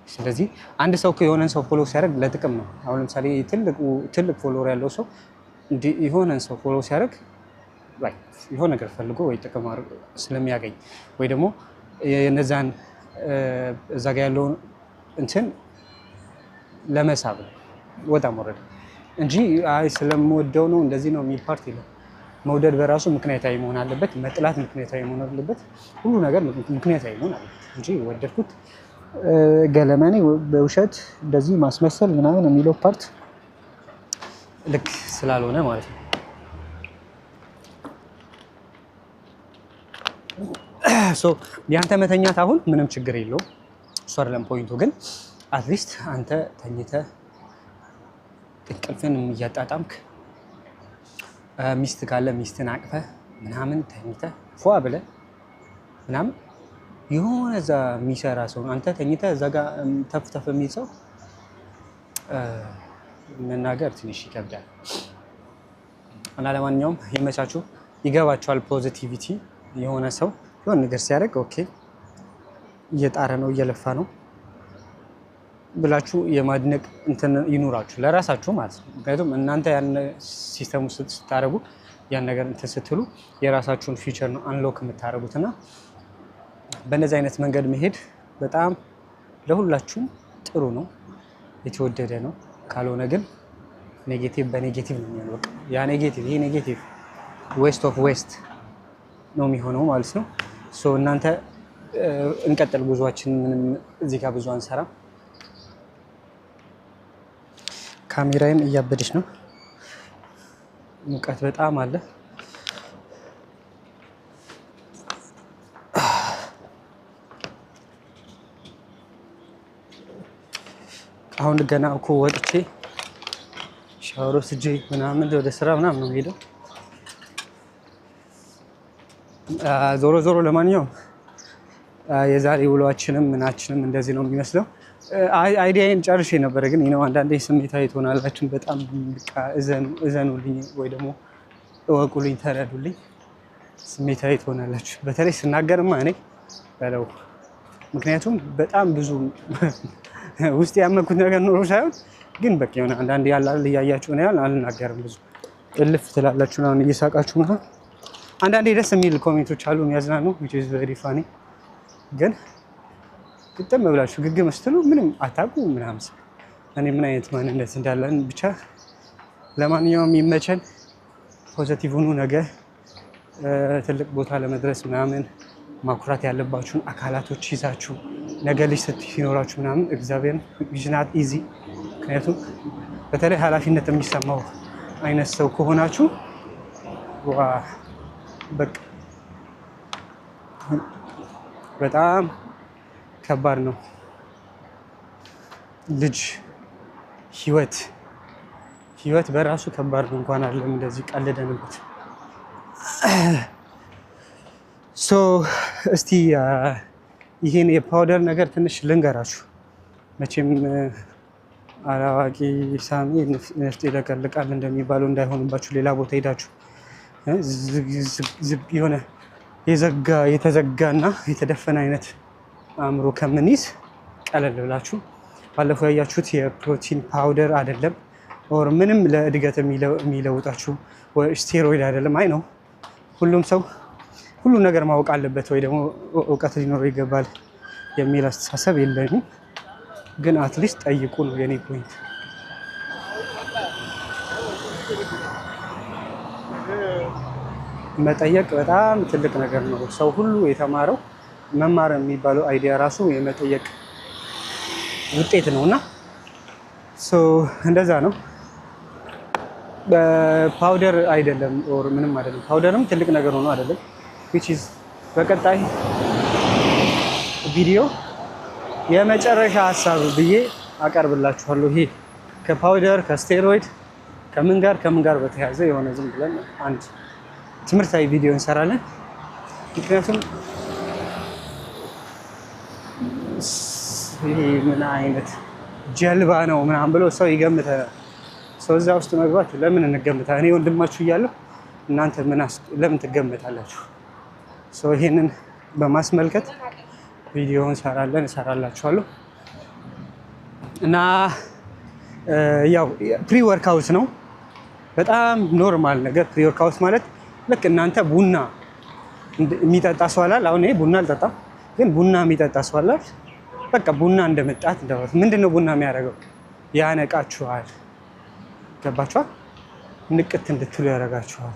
ስለዚህ አንድ ሰው የሆነን ሰው ፎሎ ሲያደርግ ለጥቅም ነው። አሁን ለምሳሌ ትልቅ ፎሎወር ያለው ሰው የሆነን ሰው ፎሎ ሲያደርግ የሆነ ነገር ፈልጎ ወይ ጥቅም ስለሚያገኝ ወይ ደግሞ የነዛን እዛ ጋ ያለውን እንትን ለመሳብ ነው ወጣም ወረደ እንጂ አይ ስለምወደው ነው እንደዚህ ነው የሚል ፓርት የለም። መውደድ በራሱ ምክንያታዊ መሆን አለበት፣ መጥላት ምክንያታዊ መሆን አለበት፣ ሁሉ ነገር ምክንያታዊ መሆን አለበት እንጂ ወደድኩት ገለመኔ በውሸት እንደዚህ ማስመሰል ምናምን የሚለው ፓርት ልክ ስላልሆነ ማለት ነው። ያንተ መተኛት አሁን ምንም ችግር የለውም፣ እሱ አይደለም ፖይንቱ። ግን አትሊስት አንተ ተኝተህ እንቅልፍን እያጣጣምክ ሚስት ካለ ሚስትን አቅፈህ ምናምን ተኝተህ ፏ ብለህ ምናምን የሆነ እዛ የሚሰራ ሰው አንተ ተኝተህ እዛ ጋር ተፍተፍ የሚል ሰው መናገር ትንሽ ይከብዳል። እና ለማንኛውም ይመቻችሁ፣ ይገባችኋል። ፖዚቲቪቲ የሆነ ሰው የሆነ ነገር ሲያደርግ ኦኬ እየጣረ ነው እየለፋ ነው ብላችሁ የማድነቅ እንትን ይኑራችሁ ለራሳችሁ ማለት ነው። ምክንያቱም እናንተ ያን ሲስተም ውስጥ ስታደርጉ ያን ነገር እንትን ስትሉ የራሳችሁን ፊውቸር ነው አንሎክ የምታደርጉት እና በእነዚህ አይነት መንገድ መሄድ በጣም ለሁላችሁም ጥሩ ነው፣ የተወደደ ነው። ካልሆነ ግን ኔጌቲቭ በኔጌቲቭ ነው የሚሆነው። በቃ ያ ኔጌቲቭ ይሄ ኔጌቲቭ ዌስት ኦፍ ዌስት ነው የሚሆነው ማለት ነው። እናንተ እንቀጥል ጉዟችን። ምንም እዚህ ጋር ብዙ አንሰራም። ካሜራዬም እያበደች ነው። ሙቀት በጣም አለ። አሁን ገና እኮ ወጥቼ ሻወር ወስጄ ምናምን ወደ ስራ ምናምን ነው የምሄደው። ዞሮ ዞሮ ለማንኛውም የዛሬ ውሏችንም ምናችንም እንደዚህ ነው የሚመስለው። አይዲያዬን ጨርሼ ነበረ፣ ግን ነው አንዳንዴ ስሜታዊ ትሆናላችሁ። በጣም በቃ እዘኑልኝ ወይ ደግሞ እወቁልኝ፣ ተረዱልኝ። ስሜታዊ ትሆናላችሁ በተለይ ስናገርማ እኔ በለው። ምክንያቱም በጣም ብዙ ውስጥ ያመኩት ነገር ኖሮ ሳይሆን ግን በቃ የሆነ አንዳንዴ ያላል እያያችሁ ነው ያል አልናገርም። ብዙ እልፍ ትላላችሁ ነው እየሳቃችሁ ነው። አንዳንዴ ደስ የሚል ኮሜንቶች አሉ የሚያዝናኑ which is very funny። ግን ግጥም ብላችሁ ግግም ስትሉ ምንም አታውቁ ምናምን። እኔ ምን አይነት ማንነት እንዳለን ብቻ ለማንኛውም ይመቸን። ፖዚቲቭ ሁኑ። ነገ ትልቅ ቦታ ለመድረስ ምናምን ማኩራት ያለባችሁን አካላቶች ይዛችሁ ነገ ልጅ ሲኖራችሁ ምናምን እግዚአብሔርን is not easy። ምክንያቱም በተለይ ኃላፊነት የሚሰማው አይነት ሰው ከሆናችሁ በቃ በጣም ከባድ ነው። ልጅ ህይወት በራሱ ከባድ ነው። እንኳን አይደለም እንደዚህ ቀልደንበት። እስቲ ይሄን የፓውደር ነገር ትንሽ ልንገራችሁ። መቼም አላዋቂ ሳሚ ነፍጥ ይለቀልቃል እንደሚባለው እንዳይሆንባችሁ ሌላ ቦታ ሄዳችሁ የሆነ የተዘጋና የተደፈነ አይነት አእምሮ ከምንይዝ ቀለል ብላችሁ ባለፈው ያያችሁት የፕሮቲን ፓውደር አይደለም፣ ኦር ምንም ለእድገት የሚለውጣችሁ ስቴሮይድ አይደለም። አይ ነው ሁሉም ሰው ሁሉ ነገር ማወቅ አለበት ወይ ደግሞ እውቀት ሊኖረው ይገባል የሚል አስተሳሰብ የለኝም። ግን አትሊስት ጠይቁ ነው የኔ ፖይንት። መጠየቅ በጣም ትልቅ ነገር ነው። ሰው ሁሉ የተማረው መማር የሚባለው አይዲያ ራሱ የመጠየቅ ውጤት ነው እና እንደዛ ነው። በፓውደር አይደለም ኦር ምንም አይደለም። ፓውደርም ትልቅ ነገር ሆኖ አይደለም which is በቀጣይ ቪዲዮ የመጨረሻ ሀሳብ ብዬ አቀርብላችኋለሁ። ይሄ ከፓውደር ከስቴሮይድ ከምን ጋር በተያያዘ የሆነ ዝም ብለን አንድ ትምህርታዊ ቪዲዮ እንሰራለን። ምክንያቱም ይሄ ምን አይነት ጀልባ ነው ምናምን ብሎ ሰው ይገምተናል። ሰው እዛ ውስጥ መግባት ለምን እንገምታለን? እኔ ወንድማችሁ እያለሁ እናንተ ለምን ትገምታላችሁ? ይሄንን በማስመልከት ቪዲዮውን እሰራላችኋለሁ እና ያው ፕሪ ወርክአውት ነው። በጣም ኖርማል ነገር ፕሪ ወርክአውት ማለት ልክ እናንተ ቡና የሚጠጣ ሰው አላል። አሁን ይሄ ቡና አልጠጣም፣ ግን ቡና የሚጠጣ ሰው አላል። በቃ ቡና እንደመጣት እንደው ምንድነው ቡና የሚያደርገው? ያነቃችኋል። ገባችኋል? ንቅት እንድትሉ ያደርጋችኋል።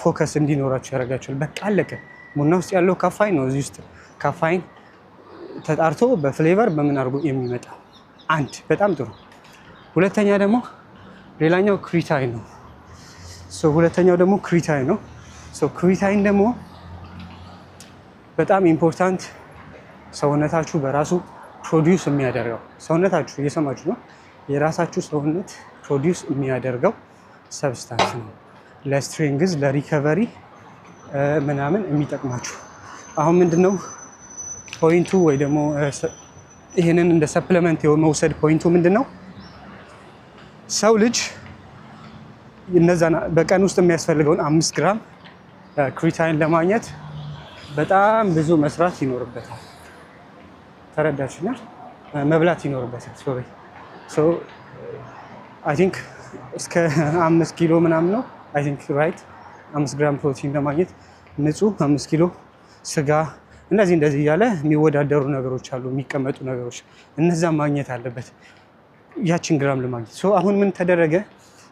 ፎከስ እንዲኖራችሁ ያደርጋችኋል። በቃ አለቀ። ቡና ውስጥ ያለው ካፋይን ነው። እዚህ ውስጥ ካፋይን ተጣርቶ በፍሌቨር በምን አድርጎ የሚመጣ አንድ በጣም ጥሩ። ሁለተኛ ደግሞ ሌላኛው ክሪታይን ነው። ሁለተኛው ደግሞ ክሪታይን ነው። ክሪታይን ደግሞ በጣም ኢምፖርታንት ሰውነታችሁ በራሱ ፕሮዲውስ የሚያደርገው ሰውነታችሁ እየሰማችሁ ነው። የራሳችሁ ሰውነት ፕሮዲውስ የሚያደርገው ሰብስታንስ ነው። ለስትሬንግዝ ለሪከቨሪ ምናምን የሚጠቅማችሁ። አሁን ምንድነው ፖይንቱ ወይ ደግሞ ይህንን እንደ ሰፕሊመንት የመውሰድ ፖይንቱ ምንድነው? ሰው ልጅ እነዛን በቀን ውስጥ የሚያስፈልገውን 5 ግራም ክሪታይን ለማግኘት በጣም ብዙ መስራት ይኖርበታል። ተረዳችኛል? መብላት ይኖርበታል። አይ ቲንክ እስከ 5 ኪሎ ምናምን ነው። አይ ቲንክ ራይት 5 ግራም ፕሮቲን ለማግኘት ንጹህ 5 ኪሎ ስጋ እንደዚህ እያለ የሚወዳደሩ ነገሮች አሉ፣ የሚቀመጡ ነገሮች፣ እነዛን ማግኘት አለበት ያችን ግራም ለማግኘት። አሁን ምን ተደረገ?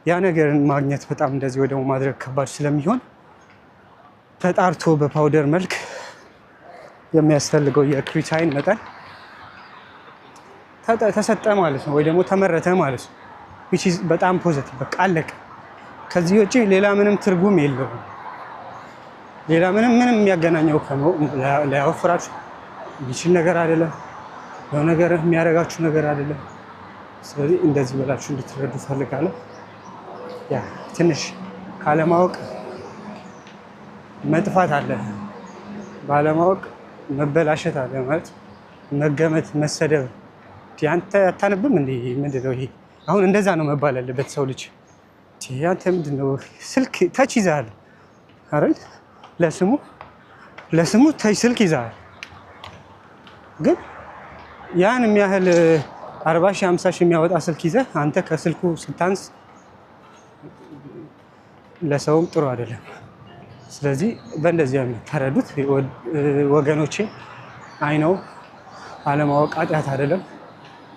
ያ ነገርን ማግኘት በጣም እንደዚህ ወይ ደግሞ ማድረግ ከባድ ስለሚሆን ተጣርቶ በፓውደር መልክ የሚያስፈልገው የክሪታይን መጠን ተሰጠ ማለት ነው፣ ወይ ደግሞ ተመረተ ማለት ነው። which is በጣም ፖዚቲቭ። በቃ አለቀ። ከዚህ ውጪ ሌላ ምንም ትርጉም የለውም። ሌላ ምንም የሚያገናኘው ሊያወፍራችሁ የሚችል ነገር አይደለም። የሆነ ነገር የሚያደርጋችሁ ነገር አይደለም። ስለዚህ እንደዚህ ብላችሁ እንድትረዱ ፈልጋለሁ። ያ ትንሽ ካለማወቅ መጥፋት አለ፣ ባለማወቅ መበላሸት አለ። ማለት መገመት፣ መሰደብ አንተ አታነብም እንዴ? ምንድን ነው ይሄ? አሁን እንደዛ ነው መባል ያለበት ሰው ልጅ። አንተ ምንድን ነው ስልክ ተች ይዘሃል አይደል? ለስሙ ተች ስልክ ይዘሃል፣ ግን ያን የሚያህል 40 ሺህ 50 ሺህ የሚያወጣ ስልክ ይዘህ አንተ ከስልኩ ስታንስ ለሰውም ጥሩ አይደለም። ስለዚህ በእንደዚህ የምታረዱት ወገኖቼ፣ አይነው አለማወቅ ኃጢአት አይደለም፣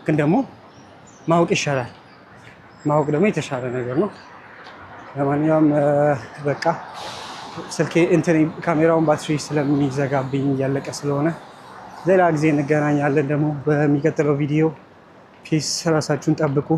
ግን ደግሞ ማወቅ ይሻላል። ማወቅ ደግሞ የተሻለ ነገር ነው። ለማንኛውም በቃ ስልኬ ካሜራውን ባትሪ ስለሚዘጋብኝ እያለቀ ስለሆነ ሌላ ጊዜ እንገናኛለን። ደግሞ በሚቀጥለው ቪዲዮ ፒስ፣ ራሳችሁን ጠብቁ።